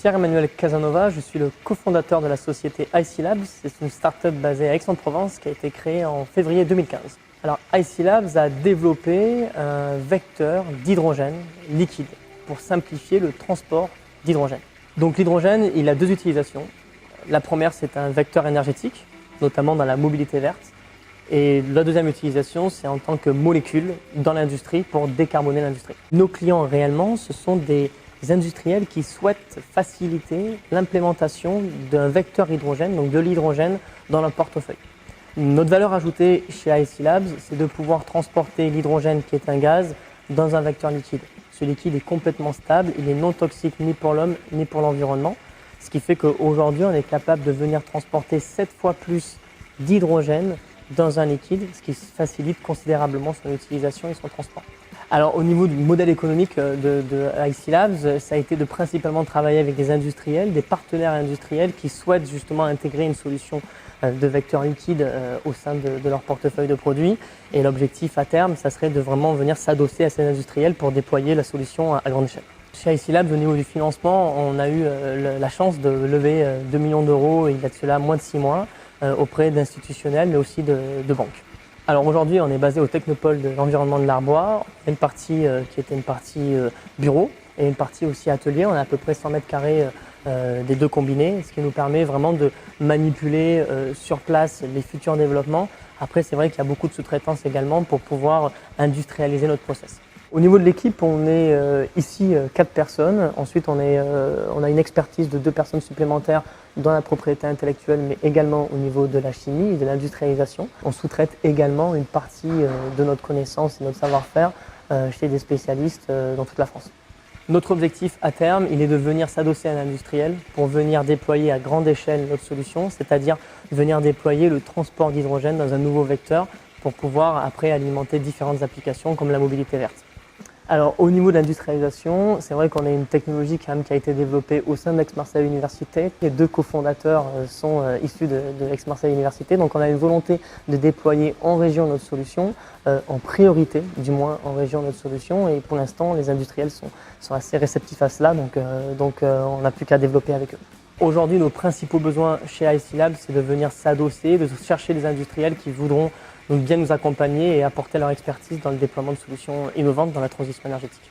Pierre-Emmanuel Casanova, je suis le cofondateur de la société IC Labs. C'est une start-up basée à Aix-en-Provence qui a été créée en février 2015. Alors IC Labs a développé un vecteur d'hydrogène liquide pour simplifier le transport d'hydrogène. Donc l'hydrogène, il a deux utilisations. La première, c'est un vecteur énergétique, notamment dans la mobilité verte. Et la deuxième utilisation, c'est en tant que molécule dans l'industrie pour décarboner l'industrie. Nos clients réellement, ce sont des industriels qui souhaitent faciliter l'implémentation d'un vecteur hydrogène, donc de l'hydrogène, dans leur portefeuille. Notre valeur ajoutée chez IC Labs, c'est de pouvoir transporter l'hydrogène, qui est un gaz, dans un vecteur liquide. Ce liquide est complètement stable, il est non toxique ni pour l'homme ni pour l'environnement, ce qui fait qu'aujourd'hui, on est capable de venir transporter 7 fois plus d'hydrogène dans un liquide, ce qui facilite considérablement son utilisation et son transport. Alors au niveau du modèle économique de IC Labs, ça a été de principalement travailler avec des industriels, des partenaires industriels qui souhaitent justement intégrer une solution de vecteur liquide au sein de leur portefeuille de produits. Et l'objectif à terme, ça serait de vraiment venir s'adosser à ces industriels pour déployer la solution à grande échelle. Chez IC Labs, au niveau du financement, on a eu la chance de lever 2 millions d'euros il y a de cela moins de 6 mois auprès d'institutionnels mais aussi de banques. Alors aujourd'hui, on est basé au Technopole de l'environnement de l'Arbois, une partie qui était une partie bureau et une partie aussi atelier. On a à peu près 100 mètres carrés des deux combinés, ce qui nous permet vraiment de manipuler sur place les futurs développements. Après, c'est vrai qu'il y a beaucoup de sous-traitance également pour pouvoir industrialiser notre process. Au niveau de l'équipe, on est ici 4 personnes. Ensuite, on a une expertise de 2 personnes supplémentaires dans la propriété intellectuelle, mais également au niveau de la chimie et de l'industrialisation. On sous-traite également une partie de notre connaissance et notre savoir-faire chez des spécialistes dans toute la France. Notre objectif à terme, il est de venir s'adosser à l'industriel pour venir déployer à grande échelle notre solution, c'est-à-dire venir déployer le transport d'hydrogène dans un nouveau vecteur pour pouvoir après alimenter différentes applications comme la mobilité verte. Alors au niveau de l'industrialisation, c'est vrai qu'on a une technologie quand même qui a été développée au sein d'Aix-Marseille Université. Les 2 cofondateurs sont issus de Aix-Marseille Université, donc on a une volonté de déployer en région notre solution, en priorité du moins en région notre solution, et pour l'instant les industriels sont assez réceptifs à cela, donc on n'a plus qu'à développer avec eux. Aujourd'hui, nos principaux besoins chez IC Labs, c'est de venir s'adosser, de chercher des industriels qui voudront bien nous accompagner et apporter leur expertise dans le déploiement de solutions innovantes dans la transition énergétique.